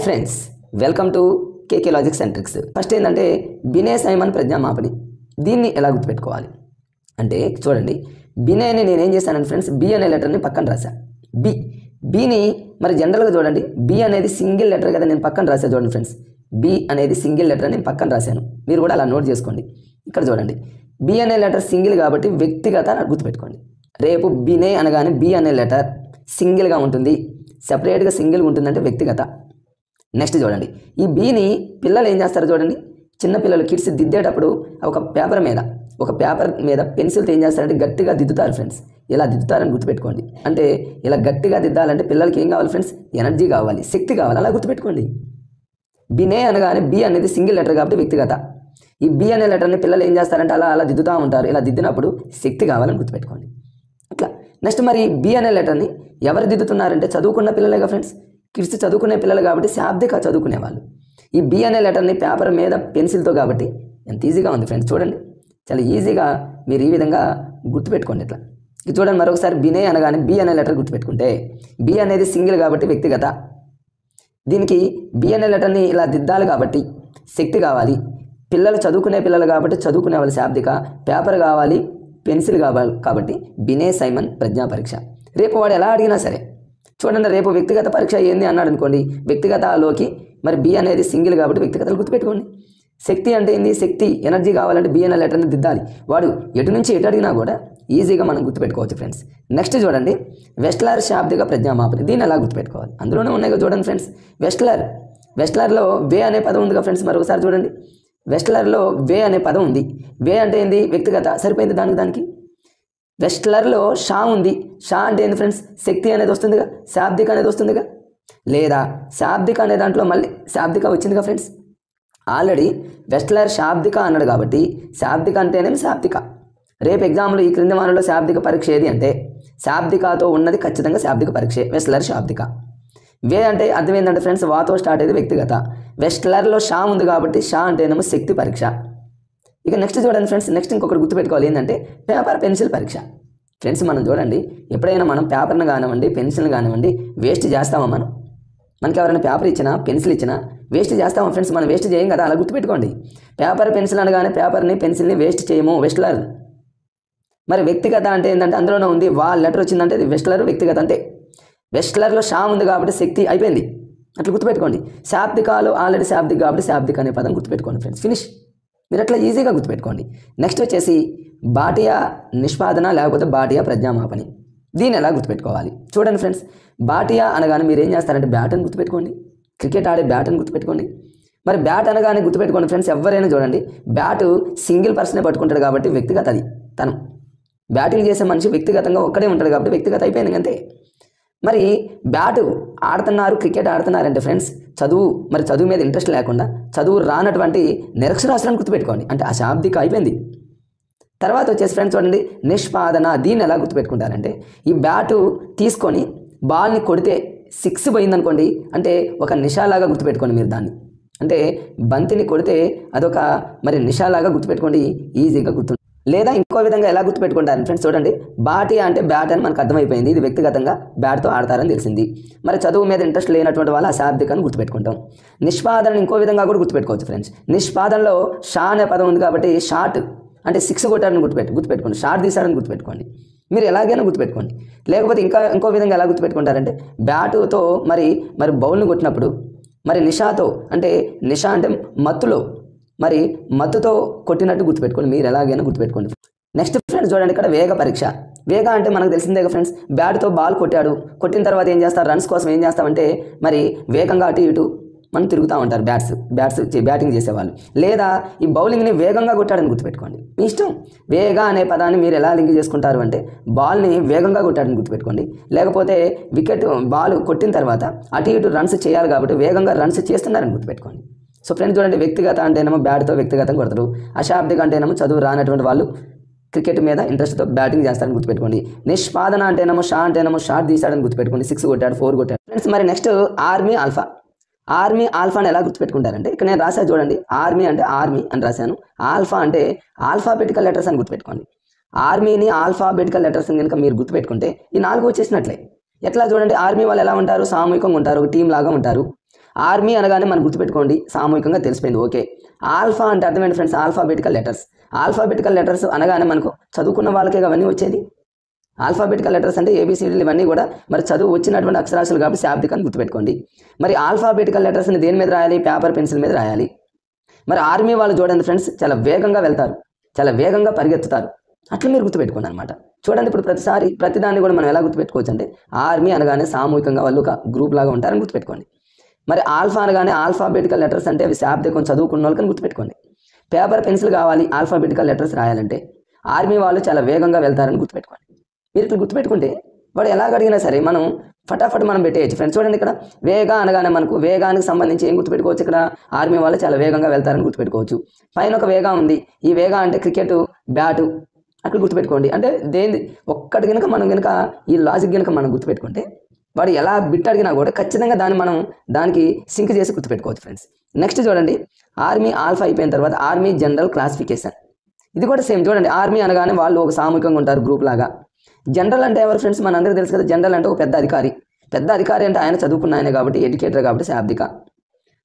Friends, welcome to KK logics and tricks. First ఏంటంటే బినే Simon ప్రజ్ఞామాపని. దీన్ని ఎలా గుర్తుపెట్టుకోవాలి అంటే చూడండి, బినేని నేనేం చేశానంటే ఫ్రెండ్స్, బి అనే లెటర్ని పక్కన రాశాను. బిని మరి జనరల్గా చూడండి, బి అనేది సింగిల్ లెటర్ కదా, నేను పక్కన రాశాను. చూడండి ఫ్రెండ్స్, బి అనేది సింగిల్ లెటర్ నేను పక్కన రాశాను. మీరు కూడా అలా నోట్ చేసుకోండి. ఇక్కడ చూడండి, బి అనే లెటర్ సింగిల్ కాబట్టి వ్యక్తిగత గుర్తుపెట్టుకోండి. రేపు బినే అనగానే బి అనే లెటర్ సింగిల్గా ఉంటుంది, సెపరేట్గా సింగిల్గా ఉంటుందంటే వ్యక్తిగత. నెక్స్ట్ చూడండి, ఈ బీని పిల్లలు ఏం చేస్తారు చూడండి, చిన్నపిల్లలు కిడ్స్ దిద్దేటప్పుడు ఒక పేపర్ మీద పెన్సిల్తో ఏం చేస్తారంటే గట్టిగా దిద్దుతారు ఫ్రెండ్స్. ఇలా దిద్దుతారని గుర్తుపెట్టుకోండి. అంటే ఇలా గట్టిగా దిద్దాలంటే పిల్లలకి ఏం కావాలి ఫ్రెండ్స్, ఎనర్జీ కావాలి, శక్తి కావాలి. అలా గుర్తుపెట్టుకోండి. బినే అనగానే బి అనేది సింగిల్ లెటర్ కాబట్టి వ్యక్తిగత. ఈ బి అనే లెటర్ని పిల్లలు ఏం చేస్తారంటే అలా దిద్దుతూ ఉంటారు. ఇలా దిద్దినప్పుడు శక్తి కావాలని గుర్తుపెట్టుకోండి. అట్లా నెక్స్ట్ మరి బి అనే లెటర్ని ఎవరు దిద్దుతున్నారంటే చదువుకున్న పిల్లలేగా ఫ్రెండ్స్. కిడ్స్ చదువుకునే పిల్లలు కాబట్టి శాబ్దిక చదువుకునే వాళ్ళు. ఈ బి అనే లెటర్ని పేపర్ మీద పెన్సిల్తో కాబట్టి ఎంత ఈజీగా ఉంది ఫ్రెండ్స్. చూడండి, చాలా ఈజీగా మీరు ఈ విధంగా గుర్తుపెట్టుకోండి. ఇట్లా ఇది చూడండి, మరొకసారి బినే అనగానే బి అనే లెటర్ గుర్తుపెట్టుకుంటే, బి అనేది సింగిల్ కాబట్టి వ్యక్తిగత. దీనికి బి అనే లెటర్ని ఇలా దిద్దాలి కాబట్టి శక్తి కావాలి. పిల్లలు చదువుకునే పిల్లలు కాబట్టి చదువుకునే వాళ్ళు శాబ్దిక. పేపర్ కావాలి, పెన్సిల్ కావాలి కాబట్టి బినే సైమన్ ప్రజ్ఞా పరీక్ష. రేపు వాడు ఎలా అడిగినా సరే చూడండి, రేపు వ్యక్తిగత పరీక్ష ఏంది అన్నాడు అనుకోండి, వ్యక్తిగతలోకి మరి బి అనేది సింగిల్ కాబట్టి వ్యక్తిగతలు గుర్తుపెట్టుకోండి. శక్తి అంటే ఏంది, శక్తి ఎనర్జీ కావాలంటే బి అనే లెటర్ని దిద్దాలి. వాడు ఎటు నుంచి ఎటు అడిగినా కూడా ఈజీగా మనం గుర్తుపెట్టుకోవచ్చు ఫ్రెండ్స్. నెక్స్ట్ చూడండి, వెస్ట్లర్ శాబ్దిక ప్రజ్ఞామాపని. దీన్ని ఎలా గుర్తుపెట్టుకోవాలి, అందులోనే ఉన్నాయి కదా చూడండి ఫ్రెండ్స్. వెస్ట్లర్లో వే అనే పదం ఉందిగా ఫ్రెండ్స్. మరొకసారి చూడండి, వెస్ట్లర్లో వే అనే పదం ఉంది. వే అంటే ఏంది, వ్యక్తిగత. సరిపోయింది దానికి. వెస్ట్లర్లో షా ఉంది. షా అంటే ఏంది ఫ్రెండ్స్, శక్తి అనేది వస్తుందిగా, శాబ్దిక అనేది వస్తుందిగా. లేదా శాబ్దిక అనే దాంట్లో మళ్ళీ శాబ్దిక వచ్చిందిగా ఫ్రెండ్స్. ఆల్రెడీ వెస్ట్లర్ శాబ్దిక అన్నాడు కాబట్టి శాబ్దిక అంటేనేమి శాబ్దిక. రేపు ఎగ్జామ్లో ఈ క్రింది వారంలో శాబ్దిక పరీక్ష ఏది అంటే శాబ్దికతో ఉన్నది ఖచ్చితంగా శాబ్దిక పరీక్ష, వెస్ట్లర్ శాబ్దిక. వే అంటే అర్థం ఏంటంటే ఫ్రెండ్స్, వాతో స్టార్ట్ అయ్యేది వ్యక్తిగత. వెస్ట్లర్లో షా ఉంది కాబట్టి షా అంటేనేమో శక్తి పరీక్ష. ఇక నెక్స్ట్ చూడండి ఫ్రెండ్స్, నెక్స్ట్ ఇంకొకటి గుర్తుపెట్టుకోవాలి ఏంటంటే పేపర్ పెన్సిల్ పరీక్ష. ఫ్రెండ్స్ మనం చూడండి, ఎప్పుడైనా మనం పేపర్ని కానివ్వండి, పెన్సిల్ని కానివ్వండి వేస్ట్ చేస్తామా? మనకి ఎవరైనా పేపర్ ఇచ్చినా, పెన్సిల్ ఇచ్చినా వేస్ట్ చేస్తామా ఫ్రెండ్స్? మనం వేస్ట్ చేయం కదా, అలా గుర్తుపెట్టుకోండి. పేపర్ పెన్సిల్ అనగానే పేపర్ని పెన్సిల్ని వేస్ట్ చేయము, వెస్ట్లర్. మరి వ్యక్తిగత అంటే ఏంటంటే అందులోనే ఉంది, వాళ్ళ లెటర్ వచ్చిందంటే అది వెస్ట్లర్, వ్యక్తిగత అంతే. వెస్ట్లర్లో షా ఉంది కాబట్టి శక్తి అయిపోయింది, అట్లా గుర్తుపెట్టుకోండి. శాబ్దికాలు ఆల్రెడీ శాబ్దిక కాబట్టి శాబ్దిక అనే పదం గుర్తుపెట్టుకోండి ఫ్రెండ్స్. ఫినిష్. మీరు అట్లా ఈజీగా గుర్తుపెట్టుకోండి. నెక్స్ట్ వచ్చేసి బాటియా నిష్పాదన లేకపోతే బాటియా ప్రజ్ఞామాపని. దీన్ని ఎలా గుర్తుపెట్టుకోవాలి చూడండి ఫ్రెండ్స్. బాటియా అనగానే మీరు ఏం చేస్తారంటే బ్యాట్ అని గుర్తుపెట్టుకోండి. క్రికెట్ ఆడే బ్యాట్ అని గుర్తుపెట్టుకోండి. మరి బ్యాట్ అనగానే గుర్తుపెట్టుకోండి ఫ్రెండ్స్, ఎవరైనా చూడండి బ్యాటు సింగిల్ పర్సనే పట్టుకుంటాడు కాబట్టి వ్యక్తిగత. అది తను బ్యాటింగ్ చేసే మనిషి వ్యక్తిగతంగా ఒక్కడే ఉంటాడు కాబట్టి వ్యక్తిగత అయిపోయింది అంతే. మరి బ్యాటు ఆడుతున్నారు, క్రికెట్ ఆడుతున్నారంటే ఫ్రెండ్స్ చదువు మీద ఇంట్రెస్ట్ లేకుండా చదువు రానటువంటి నిరక్షరాస్యులను గుర్తుపెట్టుకోండి, అంటే ఆ శాబ్దిక అయిపోయింది. తర్వాత వచ్చేసి ఫ్రెండ్స్ చూడండి, నిష్పాదన. దీన్ని ఎలా గుర్తుపెట్టుకుంటారంటే ఈ బ్యాటు తీసుకొని బాల్ని కొడితే 6 పోయిందనుకోండి, అంటే ఒక నిషాలాగా గుర్తుపెట్టుకోండి మీరు దాన్ని. అంటే బంతిని కొడితే అదొక మరి నిషాలాగా గుర్తుపెట్టుకోండి, ఈజీగా గుర్తు. లేదా ఇంకో విధంగా ఎలా గుర్తుపెట్టుకుంటారు ఫ్రెండ్స్ చూడండి, బాటియా అంటే బ్యాట్ అని మనకు అర్థమైపోయింది, ఇది వ్యక్తిగతంగా బ్యాట్తో ఆడతారని తెలిసింది. మరి చదువు మీద ఇంట్రెస్ట్ లేనటువంటి వాళ్ళు ఆ శాబ్దికను గుర్తుపెట్టుకుంటాం. నిష్పాదన ఇంకో విధంగా కూడా గుర్తుపెట్టుకోవచ్చు ఫ్రెండ్స్. నిష్పాదనలో షా అనే పదం ఉంది కాబట్టి షాట్ అంటే 6 కొట్టారని గుర్తుపెట్టుకోండి, షాట్ తీశారని గుర్తుపెట్టుకోండి. మీరు ఎలాగైనా గుర్తుపెట్టుకోండి. లేకపోతే ఇంకో విధంగా ఎలా గుర్తుపెట్టుకుంటారంటే బ్యాటుతో మరి బౌల్ని కొట్టినప్పుడు మరి నిషాతో, అంటే నిషా అంటే మత్తుతో కొట్టినట్టు గుర్తుపెట్టుకోండి. మీరు ఎలాగైనా గుర్తుపెట్టుకోండి. నెక్స్ట్ ఫ్రెండ్స్ చూడండి, ఇక్కడ వేగ పరీక్ష. వేగ అంటే మనకు తెలిసిందే ఫ్రెండ్స్, బ్యాట్తో బాల్ కొట్టిన తర్వాత ఏం చేస్తారు, రన్స్ కోసం ఏం చేస్తామంటే మరి వేగంగా అటు ఇటు మనం తిరుగుతూ ఉంటారు బ్యాటింగ్ చేసేవాళ్ళు. లేదా ఈ బౌలింగ్ని వేగంగా కొట్టాడని గుర్తుపెట్టుకోండి, మీ ఇష్టం. వేగ అనే పదాన్ని మీరు ఎలా లింక్ చేసుకుంటారు అంటే బాల్ని వేగంగా కొట్టాడని గుర్తుపెట్టుకోండి. లేకపోతే బాల్ కొట్టిన తర్వాత అటు ఇటు రన్స్ చేయాలి కాబట్టి వేగంగా రన్స్ చేస్తున్నారని గుర్తుపెట్టుకోండి. సో ఫ్రెండ్స్ చూడండి, వ్యక్తిగత అంటేనేమో బ్యాట్తో వ్యక్తిగతంగా కొడతారు. అశాబ్దిక అంటేనేమో చదువు రానటువంటి వాళ్ళు క్రికెట్ మీద ఇంట్రెస్ట్తో బ్యాటింగ్ చేస్తారని గుర్తుపెట్టుకోండి. నిష్పాదన అంటేనేమో షాట్ తీశాడని గుర్తుపెట్టుకోండి, 6 కొట్టాడు, 4 కొట్టాడు ఫ్రెండ్స్. మరి నెక్స్ట్ ఆర్మీ ఆల్ఫాని ఎలా గుర్తుపెట్టుకుంటారంటే ఇక్కడ నేను రాశాను చూడండి, ఆర్మీ అంటే ఆర్మీ అని రాశాను, ఆల్ఫా అంటే ఆల్ఫాబెటికల్ లెటర్స్ అని గుర్తుపెట్టుకోండి. ఆర్మీని ఆల్ఫాబెటికల్ లెటర్స్ కనుక మీరు గుర్తుపెట్టుకుంటే ఈ 4 వచ్చేసినట్లే. ఎట్లా చూడండి, ఆర్మీ వాళ్ళు ఎలా ఉంటారు, సామూహికంగా ఉంటారు, ఒక టీం లాగా ఉంటారు. ఆర్మీ అనగానే మనం గుర్తుపెట్టుకోండి సామూహికంగా తెలిసిపోయింది ఓకే. ఆల్ఫా అంటే అర్థమైంది friends, alphabetical letters. Alphabetical letters అనగానే మనకు చదువుకున్న వాళ్ళకే అవన్నీ వచ్చేది. ఆల్ఫాబెటికల్ లెటర్స్ అంటే ఏబిసిడీలు ఇవన్నీ కూడా మరి చదువు వచ్చినటువంటి అక్షరాస్యులు కాబట్టి శాబ్దికాన్ని గుర్తుపెట్టుకోండి. మరి ఆల్ఫాబెటికల్ లెటర్స్ని దేని మీద రాయాలి? పేపర్ పెన్సిల్ మీద రాయాలి. మరి ఆర్మీ వాళ్ళు చూడండి ఫ్రెండ్స్, చాలా వేగంగా వెళ్తారు, చాలా వేగంగా పరిగెత్తుతారు. అట్లా మీరు గుర్తుపెట్టుకోండి అనమాట. చూడండి ఇప్పుడు ప్రతిదాన్ని కూడా మనం ఎలా గుర్తుపెట్టుకోవచ్చు అంటే ఆర్మీ అనగానే సామూహికంగా వాళ్ళు ఒక గ్రూప్ లాగా ఉంటారని గుర్తుపెట్టుకోండి. మరి ఆల్ఫా అనగానే ఆల్ఫాబెటికల్ లెటర్స్ అంటే అవి శాబ్దికం చదువుకున్న వాళ్ళకని గుర్తుపెట్టుకోండి. పేపర్ పెన్సిల్ కావాలి ఆల్ఫాబెటికల్ లెటర్స్ రాయాలంటే. ఆర్మీ వాళ్ళు చాలా వేగంగా వెళ్తారని గుర్తుపెట్టుకోండి. మీరు ఇట్లా గుర్తుపెట్టుకుంటే వాడు ఎలాగ అడిగినా సరే మనం ఫటాఫట్ మనం పెట్టేయచ్చు ఫ్రెండ్స్. చూడండి ఇక్కడ వేగ అనగానే మనకు వేగానికి సంబంధించి ఏం గుర్తుపెట్టుకోవచ్చు? ఇక్కడ ఆర్మీ వాళ్ళు చాలా వేగంగా వెళ్తారని గుర్తుపెట్టుకోవచ్చు. పైన ఒక వేగ ఉంది, ఈ వేగ అంటే క్రికెట్ బ్యాటు అట్లా గుర్తుపెట్టుకోండి. అంటే దేని ఒక్కటి కనుక మనం కనుక ఈ లాజిక్ కనుక మనం గుర్తుపెట్టుకుంటే వాడు ఎలా బిట్ అడిగినా కూడా ఖచ్చితంగా దానికి సింక్ చేసి గుర్తుపెట్టుకోవచ్చు ఫ్రెండ్స్. నెక్స్ట్ చూడండి, ఆర్మీ ఆల్ఫా అయిపోయిన తర్వాత ఆర్మీ జనరల్ క్లాసిఫికేషన్. ఇది కూడా సేమ్. చూడండి ఆర్మీ అనగానే వాళ్ళు ఒక సామూహికంగా ఉంటారు గ్రూప్ లాగా. జనరల్ అంటే ఎవరు ఫ్రెండ్స్? మన అందరికీ తెలుసు కదా, జనరల్ అంటే ఒక పెద్ద అధికారి. పెద్ద అధికారి అంటే ఆయన చదువుకున్న ఆయన కాబట్టి, ఎడ్యుకేటర్ కాబట్టి శాబ్దిక.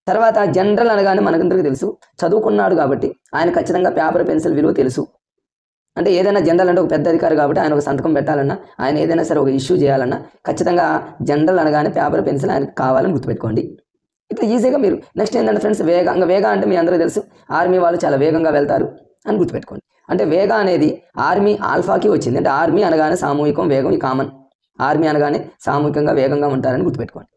తర్వాత జనరల్ అనగానే మనకందరికీ తెలుసు చదువుకున్నాడు కాబట్టి ఆయన ఖచ్చితంగా పేపర్ పెన్సిల్ విలువ తెలుసు. అంటే ఏదైనా జనరల్ అంటే ఒక పెద్ద అధికారి కాబట్టి ఆయన ఒక సంతకం పెట్టాలన్నా, ఆయన ఏదైనా సరే ఒక ఇష్యూ చేయాలన్నా ఖచ్చితంగా జనరల్ అనగానే పేపర్ పెన్సిల్ ఆయనకు కావాలని గుర్తుపెట్టుకోండి. ఇట్లా ఈజీగా మీరు. నెక్స్ట్ ఏంటంటే ఫ్రెండ్స్ వేగ అంటే మీ అందరికీ తెలుసు ఆర్మీ వాళ్ళు చాలా వేగంగా వెళ్తారు అని గుర్తుపెట్టుకోండి. అంటే వేగ అనేది ఆర్మీ ఆల్ఫాకి వచ్చింది. అంటే ఆర్మీ అనగానే సామూహికం, వేగం ఈ కామన్. ఆర్మీ అనగానే సామూహికంగా వేగంగా ఉంటారని గుర్తుపెట్టుకోండి.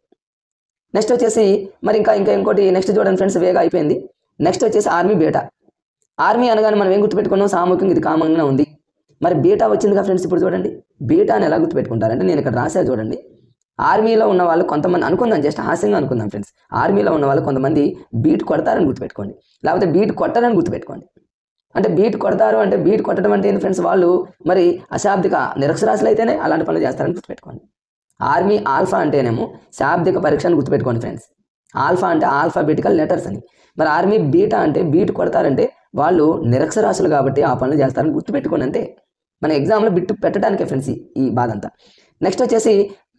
నెక్స్ట్ వచ్చేసి మరి ఇంకోటి నెక్స్ట్ చూడండి ఫ్రెండ్స్, వేగ అయిపోయింది. నెక్స్ట్ వచ్చేసి ఆర్మీ బీటా. ఆర్మీ అనగానే మనం ఏం గుర్తుపెట్టుకున్నాం? సామూహికంగా ఇది కామన్గా ఉంది. మరి బీటా వచ్చిందిగా ఫ్రెండ్స్. ఇప్పుడు చూడండి బీటాని ఎలా గుర్తుపెట్టుకుంటారంటే నేను ఇక్కడ రాసా చూడండి. ఆర్మీలో ఉన్న వాళ్ళు కొంతమంది అనుకుందాం, జస్ట్ హాస్యంగా అనుకుందాం ఫ్రెండ్స్, ఆర్మీలో ఉన్న వాళ్ళు కొంతమంది బీట్ కొడతారని గుర్తుపెట్టుకోండి, లేకపోతే బీట్ కొట్టారని గుర్తుపెట్టుకోండి. అంటే బీట్ కొడతారు అంటే బీట్ కొట్టడం అంటే ఏంటి ఫ్రెండ్స్? వాళ్ళు మరి అశాబ్దిక నిరక్షరాస్యులు అయితేనే అలాంటి పనులు చేస్తారని గుర్తుపెట్టుకోండి. ఆర్మీ ఆల్ఫా అంటేనేమో శాబ్దిక పరీక్షను గుర్తుపెట్టుకోండి ఫ్రెండ్స్. ఆల్ఫా అంటే ఆల్ఫాబెటికల్ లెటర్స్ అని. మరి ఆర్మీ బీటా అంటే బీట్ కొడతారంటే వాళ్ళు నిరక్షరాస్యులు కాబట్టి ఆ పనులు చేస్తారని గుర్తుపెట్టుకోండి. అంతే మన ఎగ్జామ్లో బిట్ పెట్టడానికే ఫ్రెండ్స్ ఈ బాధ అంతా. నెక్స్ట్ వచ్చేసి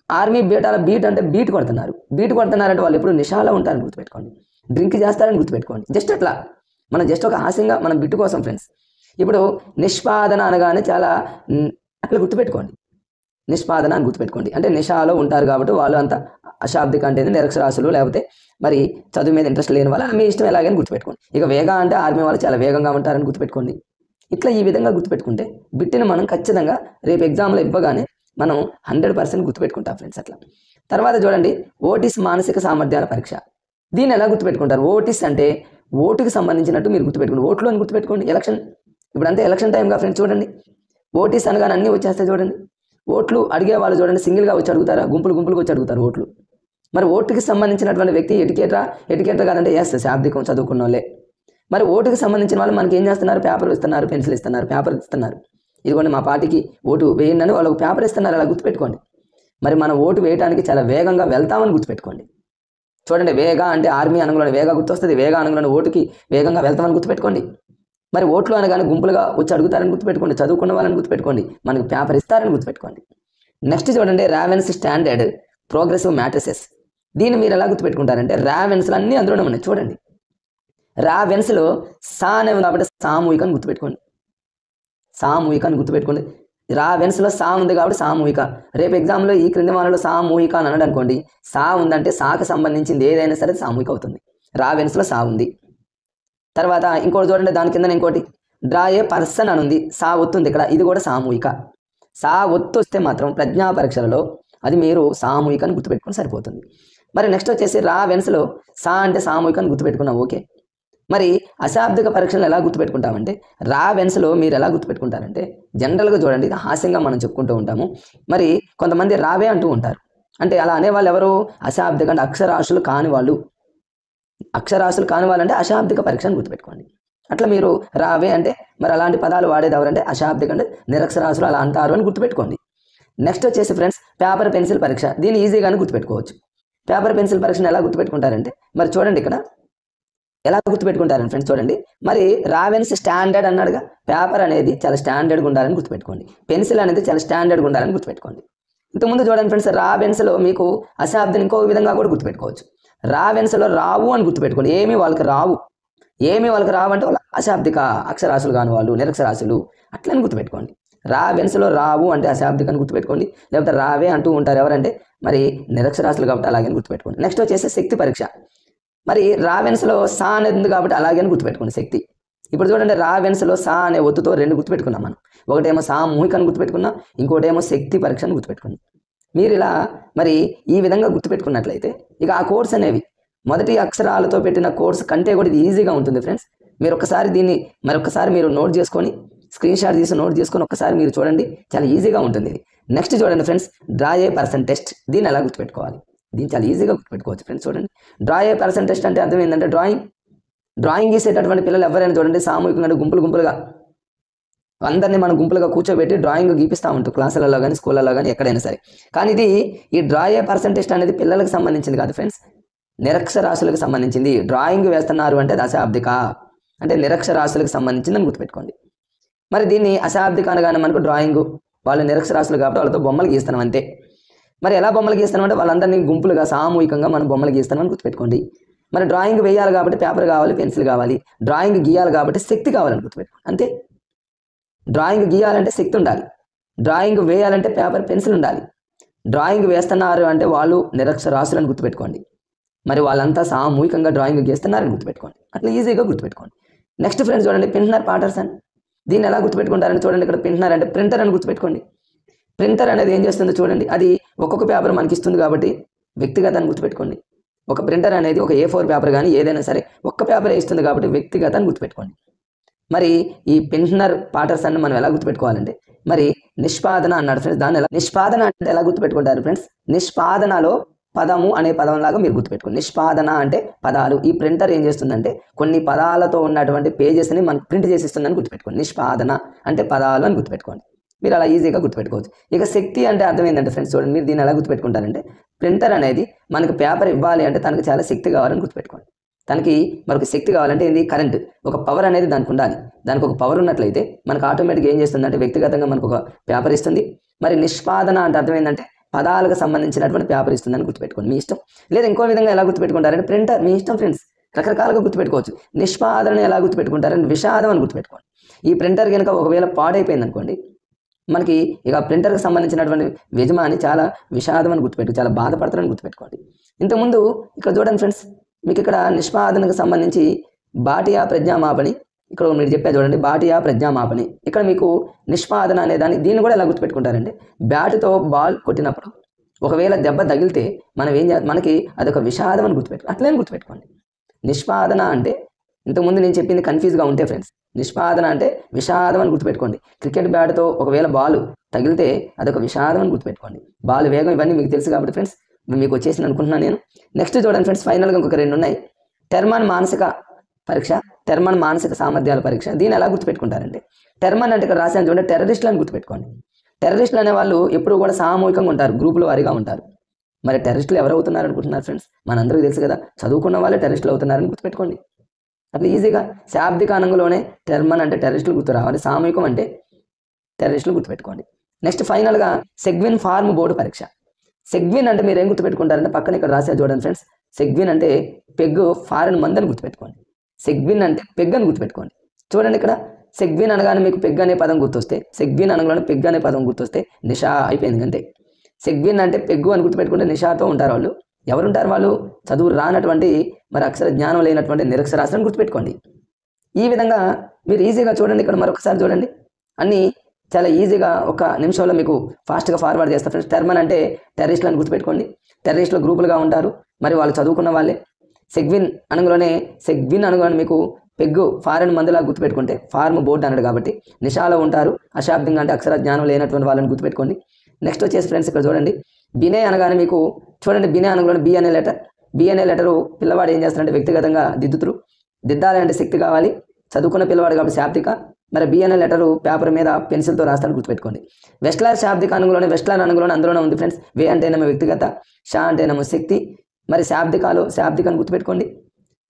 ఆర్మీ బీటాల బీట్ అంటే బీట్ కొడుతున్నారంటే వాళ్ళు ఎప్పుడు నిషాలో ఉంటారని గుర్తుపెట్టుకోండి. డ్రింక్ చేస్తారని గుర్తుపెట్టుకోండి. జస్ట్ అట్లా మనం జస్ట్ ఒక హాస్యంగా మనం బిట్టు కోసం ఫ్రెండ్స్. ఇప్పుడు నిష్పాదన అనగానే చాలా అట్లా గుర్తుపెట్టుకోండి. నిష్పాదన అని గుర్తుపెట్టుకోండి. అంటే నిషాలో ఉంటారు కాబట్టి వాళ్ళు అంతా అశాబ్దిక అంటే నిరక్షరాస్యులు, లేకపోతే మరి చదువు మీద ఇంట్రెస్ట్ లేని వాళ్ళు, మీ ఇష్టం ఎలాగని గుర్తుపెట్టుకోండి. ఇక వేగ అంటే ఆర్మీ వాళ్ళు చాలా వేగంగా ఉంటారని గుర్తుపెట్టుకోండి. ఇట్లా ఈ విధంగా గుర్తుపెట్టుకుంటే బిట్టిని మనం ఖచ్చితంగా రేపు ఎగ్జామ్లో ఇవ్వగానే మనం 100% గుర్తుపెట్టుకుంటాం ఫ్రెండ్స్. అట్లా తర్వాత చూడండి ఓటిస్ మానసిక సామర్థ్యాల పరీక్ష. దీన్ని ఎలా గుర్తుపెట్టుకుంటారు? ఓటిస్ అంటే ఓటుకి సంబంధించినట్టు మీరు గుర్తుపెట్టుకోండి. ఓట్లు అని గుర్తుపెట్టుకోండి. ఎలక్షన్ ఇప్పుడంతా ఎలక్షన్ టైంగా ఫ్రెండ్స్. చూడండి ఓటీస్ అనగానే అన్నీ వచ్చేస్తాయి. చూడండి ఓట్లు అడిగే వాళ్ళు చూడండి సింగిల్గా వచ్చి అడుగుతారా, గుంపులుగా వచ్చి అడుగుతారు ఓట్లు. మరి ఓటుకి సంబంధించినటువంటి వ్యక్తి ఎడ్యుకేటర్ కాదంటే శాబ్దికం చదువుకున్న వాళ్ళే. మరి ఓటుకి సంబంధించిన వాళ్ళు మనకి ఏం చేస్తున్నారు? పేపర్ ఇస్తున్నారు, పెన్సిల్ ఇస్తున్నారు, పేపర్ ఇస్తున్నారు. ఇదిగోండి మా పార్టీకి ఓటు వేయండి అని వాళ్ళకు పేపర్ ఇస్తున్నారు. అలా గుర్తుపెట్టుకోండి. మరి మనం ఓటు వేయడానికి చాలా వేగంగా వెళ్తామని గుర్తుపెట్టుకోండి. చూడండి వేగ అంటే ఆర్మీ అనగానే వేగ గుర్తొస్తుంది, వేగ అనగానే ఓటుకి వేగంగా వెళ్తామని గుర్తుపెట్టుకోండి. మరి ఓట్లు అనగానే గుంపులుగా వచ్చి అడుగుతారని గుర్తుపెట్టుకోండి, చదువుకున్న వాళ్ళని గుర్తుపెట్టుకోండి, మనకి పేపర్ ఇస్తారని గుర్తుపెట్టుకోండి. నెక్స్ట్ చూడండి రావెన్స్ స్టాండర్డ్ ప్రోగ్రెసివ్ మ్యాట్రిసెస్. దీన్ని మీరు ఎలా గుర్తుపెట్టుకుంటారంటే రావెన్స్లు అన్నీ అందులోనే ఉన్నాయి. చూడండి రావెన్స్లో సా అనే ఉంది కాబట్టి సామూహికాన్ని గుర్తుపెట్టుకోండి. సామూహికాన్ని గుర్తుపెట్టుకోండి. రావెన్స్లో సా ఉంది కాబట్టి సామూహిక. రేపు ఎగ్జామ్లో ఈ క్రింది వానలో సామూహిక అని అన్నాడు అనుకోండి, సా ఉందంటే సాకు సంబంధించింది ఏదైనా సరే సామూహిక అవుతుంది. రావెన్స్లో సా ఉంది. తర్వాత ఇంకోటి చూడండి, దాని కింద ఇంకోటి డ్రా ఏ పర్సన్ అని ఉంది, సా ఒత్తుంది ఇక్కడ, ఇది కూడా సామూహిక. సా ఒత్తు వస్తే మాత్రం ప్రజ్ఞా పరీక్షలలో అది మీరు సామూహికాన్ని గుర్తుపెట్టుకుని సరిపోతుంది. మరి నెక్స్ట్ వచ్చేసి రావెన్స్లో సా అంటే సామూహికాన్ని గుర్తుపెట్టుకున్నాం ఓకే. మరి అశాబ్దిక పరీక్షలు ఎలా గుర్తుపెట్టుకుంటామంటే రావెన్స్లో మీరు ఎలా గుర్తుపెట్టుకుంటారంటే జనరల్గా చూడండి, ఇది హాస్యంగా మనం చెప్పుకుంటూ ఉంటాము. మరి కొంతమంది రావే అంటూ ఉంటారు. అంటే అలా అనేవాళ్ళు ఎవరు? అశాబ్దిక అంటే అక్షరాస్యులు కాని వాళ్ళు. అక్షరాస్యులు కాని వాళ్ళంటే అశాబ్దిక పరీక్షను గుర్తుపెట్టుకోండి. అట్లా మీరు రావే అంటే మరి అలాంటి పదాలు వాడేది ఎవరంటే అశాబ్దిక అంటే నిరక్షరాస్యులు అలా అంటారు అని గుర్తుపెట్టుకోండి. నెక్స్ట్ వచ్చేసి ఫ్రెండ్స్ పేపర్ పెన్సిల్ పరీక్ష. దీన్ని ఈజీగానే గుర్తుపెట్టుకోవచ్చు. పేపర్ పెన్సిల్ పరీక్షను ఎలా గుర్తుపెట్టుకుంటారంటే మరి చూడండి ఇక్కడ ఎలా గుర్తుపెట్టుకుంటారని ఫ్రెండ్స్ చూడండి. మరి రావెన్స్ స్టాండర్డ్ అన్నాడుగా, పేపర్ అనేది చాలా స్టాండర్డ్గా ఉండాలని గుర్తుపెట్టుకోండి, పెన్సిల్ అనేది చాలా స్టాండర్డ్గా ఉండాలని గుర్తుపెట్టుకోండి. ఇంతకుముందు చూడండి ఫ్రెండ్స్, రా వెన్స్లో మీకు అశాబ్దిని ఇంకో విధంగా కూడా గుర్తుపెట్టుకోవచ్చు. రా వెన్స్లో రావు అని గుర్తుపెట్టుకోండి. ఏమీ వాళ్ళకి రావు అంటే వాళ్ళు అశాబ్దిక అక్షరాస్యులు కాని వాళ్ళు, నిరక్షరాస్యులు అట్లని గుర్తుపెట్టుకోండి. రా వెన్స్లో రావు అంటే అశాబ్దిక అని గుర్తుపెట్టుకోండి, లేకపోతే రావే అంటూ ఉంటారు ఎవరంటే మరి నిరక్షరాస్యులు కాబట్టి అలాగే గుర్తుపెట్టుకోండి. నెక్స్ట్ వచ్చేసి శక్తి పరీక్ష. మరి రా వెన్స్లో సా అనేది ఉంది కాబట్టి అలాగే గుర్తుపెట్టుకోండి శక్తి. ఇప్పుడు చూడండి, రా వెన్స్లో సా అనే ఒత్తుతో 2 గుర్తుపెట్టుకున్నాం మనం. ఒకటేమో సామూహిక అని గుర్తుపెట్టుకున్నాం, ఇంకోటేమో శక్తి పరీక్ష అని గుర్తుపెట్టుకున్నాం. మీరు ఇలా మరి ఈ విధంగా గుర్తుపెట్టుకున్నట్లయితే ఇక ఆ కోడ్స్ అనేవి మొదటి అక్షరాలతో పెట్టిన కోడ్స్ కంటే కూడా ఇది ఈజీగా ఉంటుంది ఫ్రెండ్స్. మీరు ఒకసారి దీన్ని మరొకసారి మీరు నోట్ చేసుకొని స్క్రీన్ షాట్ తీసి నోట్ చేసుకొని ఒకసారి మీరు చూడండి, చాలా ఈజీగా ఉంటుంది ఇది. నెక్స్ట్ చూడండి ఫ్రెండ్స్, డ్రా ఏ పర్సన్ టెస్ట్. దీన్ని ఎలా గుర్తుపెట్టుకోవాలి? దీన్ని చాలా ఈజీగా గుర్తుపెట్టుకోవచ్చు ఫ్రెండ్స్. చూడండి, డ్రా ఏ పర్సన్ టెస్ట్ అంటే అర్థం ఏంటంటే డ్రాయింగ్ గీసేటటువంటి పిల్లలు ఎవరైనా చూడండి సామూహికంగా గుంపులుగా అందరినీ మనం గుంపులుగా కూర్చోబెట్టి డ్రాయింగ్ గీపిస్తూ ఉంటాం క్లాసులలో కానీ స్కూళ్ళలో కానీ ఎక్కడైనా సరే. కానీ ఈ డ్రా ఏ పర్సన్ టెస్ట్ అనేది పిల్లలకు సంబంధించింది కాదు ఫ్రెండ్స్, నిరక్షరాస్యులకు సంబంధించింది. డ్రాయింగ్ వేస్తున్నారు అంటే అశాబ్దిక అంటే నిరక్షరాస్యులకు సంబంధించిందని గుర్తుపెట్టుకోండి. మరి దీన్ని అశాబ్దిక అనగానే మనకు డ్రాయింగ్, వాళ్ళు నిరక్షరాస్యులు కాబట్టి వాళ్ళతో బొమ్మలు గీస్తున్నాం అంతే. మరి ఎలా బొమ్మలు గీస్తున్నాం అంటే వాళ్ళందరినీ గుంపులుగా సామూహికంగా మనం బొమ్మలు గీస్తామని గుర్తుపెట్టుకోండి. మరి డ్రాయింగ్ వేయాలి కాబట్టి పేపర్ కావాలి, పెన్సిల్ కావాలి. డ్రాయింగ్ గీయాలి కాబట్టి శక్తి కావాలని గుర్తుపెట్టుకోండి అంతే. డ్రాయింగ్ గీయాలంటే శక్తి ఉండాలి, డ్రాయింగ్ వేయాలంటే పేపర్ పెన్సిల్ ఉండాలి. డ్రాయింగ్ వేస్తున్నారు అంటే వాళ్ళు నిరక్షరాస్యులని గుర్తుపెట్టుకోండి. మరి వాళ్ళంతా సామూహికంగా డ్రాయింగ్ గీస్తున్నారని గుర్తుపెట్టుకోండి. అట్లా ఈజీగా గుర్తుపెట్టుకోండి. నెక్స్ట్ ఫ్రెండ్స్ చూడండి, పింట్నర్ పాటర్సన్. దీన్ని ఎలా గుర్తుపెట్టుకుంటారని చూడండి, ఇక్కడ పింట్నర్ అంటే ప్రింటర్ అని గుర్తుపెట్టుకోండి. ప్రింటర్ అనేది ఏం చేస్తుందో చూడండి, అది ఒక్కొక్క పేపర్ మనకి ఇస్తుంది కాబట్టి వ్యక్తిగతాన్ని గుర్తుపెట్టుకోండి. ఒక ప్రింటర్ అనేది ఒక A4 పేపర్ కానీ ఏదైనా సరే ఒక్క పేపరే ఇస్తుంది కాబట్టి వ్యక్తిగతాన్ని గుర్తుపెట్టుకోండి. మరి ఈ పింట్నర్ పాటర్సన్ మనం ఎలా గుర్తుపెట్టుకోవాలంటే మరి నిష్పాదన అన్నాడు ఫ్రెండ్స్. దాన్ని నిష్పాదన అంటే ఎలా గుర్తుపెట్టుకుంటారు ఫ్రెండ్స్? నిష్పాదనలో పదము అనే పదం లాగా మీరు గుర్తుపెట్టుకోండి. నిష్పాదన అంటే పదాలు. ఈ ప్రింటర్ ఏం చేస్తుందంటే కొన్ని పదాలతో ఉన్నటువంటి పేజెస్ని మనకు ప్రింట్ చేసి ఇస్తుందని గుర్తుపెట్టుకోండి. నిష్పాదన అంటే పదాలు అని గుర్తుపెట్టుకోండి. మీరు అలా ఈజీగా గుర్తుపెట్టుకోవచ్చు. ఇక శక్తి అంటే అర్థం ఏంటంటే ఫ్రెండ్స్ చూడండి, మీరు దీన్ని ఎలా గుర్తుపెట్టుకుంటారంటే ప్రింటర్ అనేది మనకు పేపర్ ఇవ్వాలి అంటే తనకు చాలా శక్తి కావాలని గుర్తుపెట్టుకోండి. తనకి మరొక శక్తి కావాలంటే ఏంది? కరెంట్, ఒక పవర్ అనేది దానికి ఉండాలి. దానికి ఒక పవర్ ఉన్నట్లయితే మనకు ఆటోమేటిక్గా ఏం చేస్తుందంటే వ్యక్తిగతంగా మనకు ఒక పేపర్ ఇస్తుంది. మరి నిష్పాదన అంటే అర్థం ఏంటంటే పదాలకు సంబంధించినటువంటి పేపర్ ఇస్తుందని గుర్తుపెట్టుకోండి. మీ ఇష్టం. లేదా ఇంకో విధంగా ఎలా గుర్తుపెట్టుకుంటారంటే ప్రింటర్, మీ ఇష్టం ఫ్రెండ్స్, రకరకాలుగా గుర్తుపెట్టుకోవచ్చు. నిష్పాదన ఎలా గుర్తుపెట్టుకుంటారంటే విషాదం అని గుర్తుపెట్టుకోండి. ఈ ప్రింటర్ కనుక ఒకవేళ పాడైపోయింది అనుకోండి, మనకి ఇక ప్రింటర్కి సంబంధించినటువంటి యజమాని చాలా విషాదం అని చాలా బాధపడతారని గుర్తుపెట్టుకోండి. ఇంతకుముందు ఇక్కడ చూడండి ఫ్రెండ్స్, మీకు ఇక్కడ నిష్పాదనకు సంబంధించి బాటియా ప్రజ్ఞామాపణి ఇక్కడ మీరు చెప్పే చూడండి, బాటియా ప్రజ్ఞామాపణి. ఇక్కడ మీకు నిష్పాదన అనే దీన్ని కూడా ఎలా గుర్తుపెట్టుకుంటారంటే బ్యాటుతో బాల్ కొట్టినప్పుడు ఒకవేళ దెబ్బ తగిలితే మనం మనకి అదొక విషాదం అని అట్లనే గుర్తుపెట్టుకోండి. నిష్పాదన అంటే ఇంతకుముందు నేను చెప్పింది కన్ఫ్యూజ్గా ఉంటే ఫ్రెండ్స్, నిష్పాదన అంటే విషాదం అని గుర్తుపెట్టుకోండి. క్రికెట్ బ్యాట్తో ఒకవేళ బాల్ తగిలితే అదొక విషాదం అని గుర్తుపెట్టుకోండి. బాల్ వేగం ఇవన్నీ మీకు తెలుసు కాబట్టి ఫ్రెండ్స్ మీకు వచ్చేసింది అనుకుంటున్నాను నేను. నెక్స్ట్ చూడండి ఫ్రెండ్స్, ఫైనల్గా ఇంకొక 2 ఉన్నాయి. టెర్మన్ మానసిక పరీక్ష, టెర్మన్ మానసిక సామర్థ్యాల పరీక్ష. దీన్ని ఎలా గుర్తుపెట్టుకుంటారంటే టెర్మన్ అంటే ఇక్కడ రాశాను చూడండి, టెర్రరిస్టులు అని గుర్తుపెట్టుకోండి. టెర్రరిస్టులు అనే వాళ్ళు ఎప్పుడు కూడా సామూహికంగా ఉంటారు, గ్రూపుల వారీగా ఉంటారు. మరి టెర్రరిస్టులు ఎవరు అవుతున్నారు అనుకుంటున్నారు ఫ్రెండ్స్? మనందరికీ తెలుసు కదా, చదువుకున్న వాళ్ళే టెర్రరిస్టులు అవుతున్నారని గుర్తుపెట్టుకోండి. అట్లా ఈజీగా శాబ్దిక అనంలోనే టెర్మన్ అంటే టెర్రరిస్టులు గుర్తు రావాలి, సామూహికం అంటే టెర్రరిస్టులు గుర్తుపెట్టుకోండి. నెక్స్ట్ ఫైనల్గా సెగ్విన్ ఫార్మ్ బోర్డు పరీక్ష. సెగ్విన్ అంటే మీరు ఏం గుర్తుపెట్టుకుంటారంటే పక్కన ఇక్కడ రాశారు చూడండి ఫ్రెండ్స్, సెగ్విన్ అంటే పెగ్, ఫారెన్ మంది అని గుర్తుపెట్టుకోండి. సెగ్విన్ అంటే పెగ్ అని గుర్తుపెట్టుకోండి. చూడండి ఇక్కడ సెగ్విన్ అనగానే మీకు పెగ్ అనే పదం గుర్తొస్తే, సెగ్విన్ అనగానే పెగ్ అనే పదం గుర్తొస్తే నిషా అయిపోయింది అంతే. సెగ్విన్ అంటే పెగ్గు అని గుర్తుపెట్టుకుంటే నిషాతో ఉంటారు వాళ్ళు. ఎవరుంటారు వాళ్ళు? చదువు రానటువంటి మరి అక్షర జ్ఞానం లేనటువంటి నిరక్షరాస్యులను గుర్తుపెట్టుకోండి. ఈ విధంగా మీరు ఈజీగా చూడండి, ఇక్కడ మరొకసారి చూడండి, అన్నీ చాలా ఈజీగా ఒక నిమిషంలో మీకు ఫాస్ట్గా ఫార్వర్డ్ చేస్తారు ఫ్రెండ్స్. టెర్మన్ అంటే టెర్రరిస్టులు అని గుర్తుపెట్టుకోండి. టెర్రరిస్టులు గ్రూపులుగా ఉంటారు, మరి వాళ్ళు చదువుకున్న వాళ్ళే. సెగ్విన్ అనగానే మీకు పెగ్గు, ఫారెన్ మందులా గుర్తుపెట్టుకుంటే ఫార్మ్ బోర్డు అన్నాడు కాబట్టి నిషాలో ఉంటారు, అశాబ్దింగా అంటే అక్షర జ్ఞానం లేనటువంటి వాళ్ళని గుర్తుపెట్టుకోండి. నెక్స్ట్ వచ్చేసి ఫ్రెండ్స్ ఇక్కడ చూడండి, బినే అనగానే మీకు చూడండి, బినే అనగానే బి అనే లెటరు పిల్లవాడు ఏం చేస్తారంటే వ్యక్తిగతంగా దిద్దాలంటే శక్తి కావాలి, చదువుకున్న పిల్లవాడు కాబట్టి శాబ్దిక. మరి బి అనే లెటరు పేపర్ మీద పెన్సిల్తో రాస్తాడు గుర్తుపెట్టుకోండి. వెస్ట్లర్ శాబ్దిక అనుగులోనే అందులోనే ఉంది ఫ్రెండ్స్. వే అంటేనేమో వ్యక్తిగత, షా అంటేనేమో శక్తి. మరి శాబ్దికను గుర్తుపెట్టుకోండి.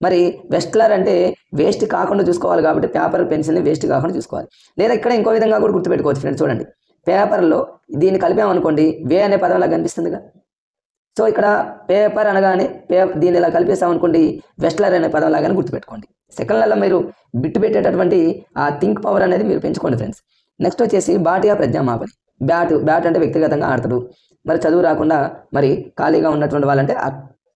మరి వెస్ట్లర్ అంటే వేస్ట్ కాకుండా చూసుకోవాలి కాబట్టి పేపర్ పెన్సిల్ని వేస్ట్ కాకుండా చూసుకోవాలి. లేదా ఇక్కడ ఇంకో విధంగా కూడా గుర్తుపెట్టుకోవచ్చు ఫ్రెండ్స్. చూడండి, పేపర్లో దీన్ని కలిపామనుకోండి వే అనే పదం ఇలా కనిపిస్తుందిగా. సో ఇక్కడ పేపర్ అనగానే దీన్ని ఇలా కలిపేసామనుకోండి వెస్ట్లర్ అనే పదం లాగానే గుర్తుపెట్టుకోండి. సెకండ్లలో మీరు బిట్టు పెట్టేటటువంటి ఆ థింక్ పవర్ అనేది మీరు పెంచుకోండి ఫ్రెండ్స్. నెక్స్ట్ వచ్చేసి బాటియా ప్రజ్ఞామాపని. బ్యాట్ అంటే వ్యక్తిగతంగా ఆడతాడు, మరి చదువు రాకుండా మరి ఖాళీగా ఉన్నటువంటి వాళ్ళంటే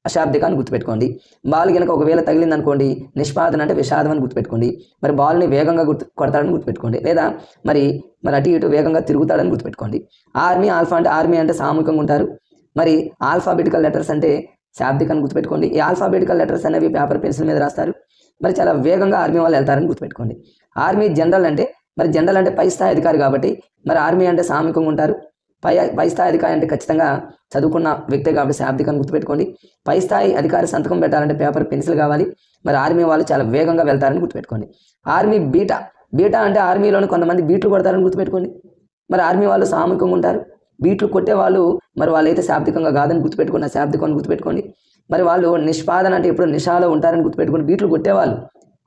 అశాబ్దికాన్ని గుర్తుపెట్టుకోండి. బాల్ కనుక ఒకవేళ తగిలింది అనుకోండి నిష్పాదన అంటే విషాదం అని గుర్తుపెట్టుకోండి. మరి బాల్ని వేగంగా కొడతాడని గుర్తుపెట్టుకోండి, లేదా మరి అటు ఇటు వేగంగా తిరుగుతాడని గుర్తుపెట్టుకోండి. ఆర్మీ అంటే సామూహికంగా ఉంటారు. మరి ఆల్ఫాబెటికల్ లెటర్స్ అంటే శాబ్దికాన్ని గుర్తుపెట్టుకోండి. ఈ ఆల్ఫాబెటికల్ లెటర్స్ అనేవి పేపర్ పెన్సిల్ మీద రాస్తారు, మరి చాలా వేగంగా ఆర్మీ వాళ్ళు వెళ్తారని గుర్తుపెట్టుకోండి. ఆర్మీ జనరల్ అంటే పై స్థాయి అధికారి కాబట్టి మరి ఆర్మీ అంటే సామూహికంగా ఉంటారు. పై స్థాయి అధికారి అంటే ఖచ్చితంగా చదువుకున్న వ్యక్తే కాబట్టి శాబ్దికాన్ని గుర్తుపెట్టుకోండి. పై స్థాయి అధికారి సంతకం పెట్టాలంటే పేపర్ పెన్సిల్ కావాలి. మరి ఆర్మీ వాళ్ళు చాలా వేగంగా వెళ్తారని గుర్తుపెట్టుకోండి. ఆర్మీ బీటా అంటే ఆర్మీలోని కొంతమంది బీట్లు కొడతారని గుర్తుపెట్టుకోండి. మరి ఆర్మీ వాళ్ళు సామూహికంగా ఉంటారు. బీట్లు కొట్టేవాళ్ళు మరి వాళ్ళైతే శాబ్దికంగా కాదని గుర్తుపెట్టుకున్న శాబ్దికాన్ని గుర్తుపెట్టుకోండి. మరి వాళ్ళు నిష్పాదన అంటే ఎప్పుడు నిషాలో ఉంటారని గుర్తుపెట్టుకోండి. బీట్లు కొట్టేవాళ్ళు,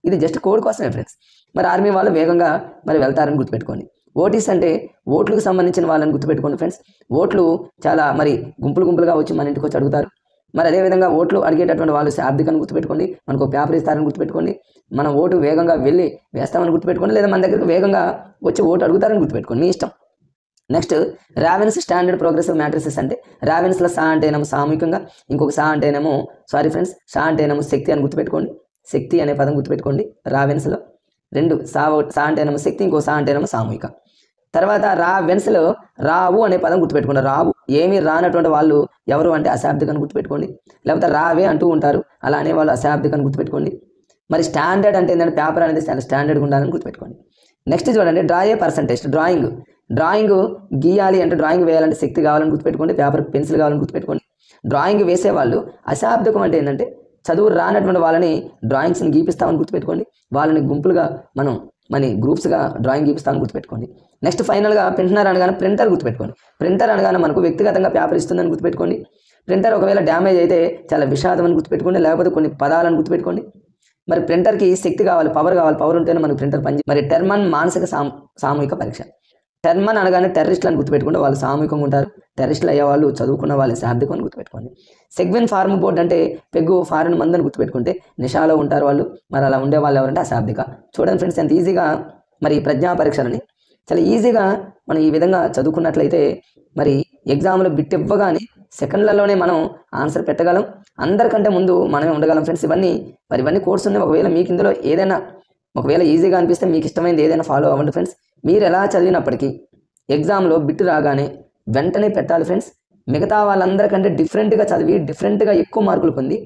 ఇది జస్ట్ కోడ్ కోసమే ఫ్రెండ్స్. మరి ఆర్మీ వాళ్ళు వేగంగా మరి వెళ్తారని గుర్తుపెట్టుకోండి. ఓటీస్ అంటే ఓట్లకు సంబంధించిన వాళ్ళని గుర్తుపెట్టుకోండి ఫ్రెండ్స్. ఓట్లు చాలా మరి గుంపులుగా వచ్చి మన ఇంటికి వచ్చి అడుగుతారు. మరి అదేవిధంగా ఓట్లు అడిగేటటువంటి వాళ్ళు శాబ్దికాన్ని గుర్తుపెట్టుకోండి. మనకు పేపర్ ఇస్తారని గుర్తుపెట్టుకోండి. మనం ఓటు వేగంగా వెళ్ళి వేస్తామని గుర్తుపెట్టుకోండి, లేదా మన దగ్గరకు వేగంగా వచ్చి ఓటు అడుగుతారని గుర్తుపెట్టుకోండి, మీ ఇష్టం. Next ravens standard progressive matrices అంటే రావెన్స్లో సా అంటేనేమో సామూహికంగా, ఇంకొక సా అంటేనేమో షా అంటేనేమో శక్తి అని గుర్తుపెట్టుకోండి. శక్తి అనే పదం గుర్తుపెట్టుకోండి. రావెన్స్లో రెండు సా అంటేనేమో శక్తి, ఇంకో సా అంటేనేమో సామూహిక. తర్వాత రావెన్స్లో రావు అనే పదం గుర్తుపెట్టుకోండి. రావు ఏమీ రానటువంటి వాళ్ళు ఎవరు అంటే అశాబ్దికాన్ని గుర్తుపెట్టుకోండి, లేకపోతే రావే అంటూ ఉంటారు, అలా అనే వాళ్ళు అశాబ్దికాన్ని గుర్తుపెట్టుకోండి. మరి స్టాండర్డ్ అంటే ఏంటంటే పేపర్ అనేది చాలా స్టాండర్డ్గా ఉండాలని గుర్తుపెట్టుకోండి. నెక్స్ట్ చూడండి డ్రా ఏ పర్సన్ టెస్ట్. డ్రాయింగ్ గీయాలి అంటే డ్రాయింగ్ వేయాలంటే శక్తి కావాలని గుర్తుపెట్టుకోండి, పేపర్ పెన్సిల్ కావాలని గుర్తుపెట్టుకోండి. డ్రాయింగ్ వేసేవాళ్ళు అశాబ్దికం అంటే ఏంటంటే చదువు రానటువంటి వాళ్ళని డ్రాయింగ్స్ని గీపిస్తామని గుర్తుపెట్టుకోండి. వాళ్ళని గుంపులుగా మన గ్రూప్స్గా డ్రాయింగ్ గీపిస్తామని గుర్తుపెట్టుకోండి. నెక్స్ట్ ఫైనల్గా ప్రింటర్ అనగానే ప్రింటర్ గుర్తుపెట్టుకోండి. ప్రింటర్ అనగానే మనకు వ్యక్తిగతంగా పేపర్ ఇస్తుందని గుర్తుపెట్టుకోండి. ప్రింటర్ ఒకవేళ డ్యామేజ్ అయితే చాలా విషాదం అని గుర్తుపెట్టుకోండి, లేకపోతే కొన్ని పదాలను గుర్తుపెట్టుకోండి. మరి ప్రింటర్కి శక్తి కావాలి, పవర్ ఉంటేనే మనకు ప్రింటర్ పని. మరి టెర్మన్ మానసిక సామూహిక పరీక్ష. టెర్మన్ అనగానే టెర్రరిస్టులు అని గుర్తుపెట్టుకుంటే వాళ్ళు సామూహికంగా ఉంటారు. టెర్రరిస్టులు అయ్యేవాళ్ళు చదువుకున్న వాళ్ళు శాబ్దికం అని గుర్తుపెట్టుకోండి. సెగ్వెన్ ఫార్మ్ బోర్డ్ అంటే పెగ్గు ఫారెన్ మంది అని గుర్తుపెట్టుకుంటే నిషాలో ఉంటారు వాళ్ళు, మరి అలా ఉండే వాళ్ళు ఎవరంటే అశాబ్దిక. చూడండి ఫ్రెండ్స్ ఎంత ఈజీగా మరి ప్రజ్ఞా పరీక్షలని చాలా ఈజీగా మనం ఈ విధంగా చదువుకున్నట్లయితే మరి ఎగ్జామ్లో బిట్ ఇవ్వగానే సెకండ్లలోనే మనం ఆన్సర్ పెట్టగలం. అందరికంటే ముందు మనమే ఉండగలం ఫ్రెండ్స్. ఇవన్నీ కోర్స్ ఉన్నాయి. ఒకవేళ మీకు ఇందులో ఏదైనా ఒకవేళ ఈజీగా అనిపిస్తే మీకు ఇష్టమైనది ఏదైనా ఫాలో అవ్వండి ఫ్రెండ్స్. మీరు ఎలా చదివినప్పటికీ ఎగ్జామ్లో బిట్ రాగానే వెంటనే పెట్టాలి ఫ్రెండ్స్. మిగతా వాళ్ళందరికంటే డిఫరెంట్గా చదివి డిఫరెంట్గా ఎక్కువ మార్కులు పొంది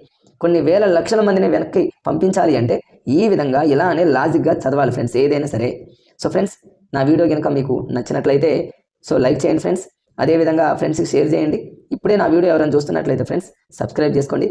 కొన్ని వేల లక్షల మందిని వెనక్కి పంపించాలి అంటే ఈ విధంగా ఇలానే లాజిక్గా చదవాలి ఫ్రెండ్స్ ఏదైనా సరే. సో ఫ్రెండ్స్ నా వీడియో కనుక మీకు నచ్చినట్లయితే లైక్ చేయండి ఫ్రెండ్స్. అదేవిధంగా ఫ్రెండ్స్కి షేర్ చేయండి. ఇప్పుడే నా వీడియో ఎవరైనా చూస్తున్నట్లయితే ఫ్రెండ్స్ సబ్స్క్రైబ్ చేసుకోండి.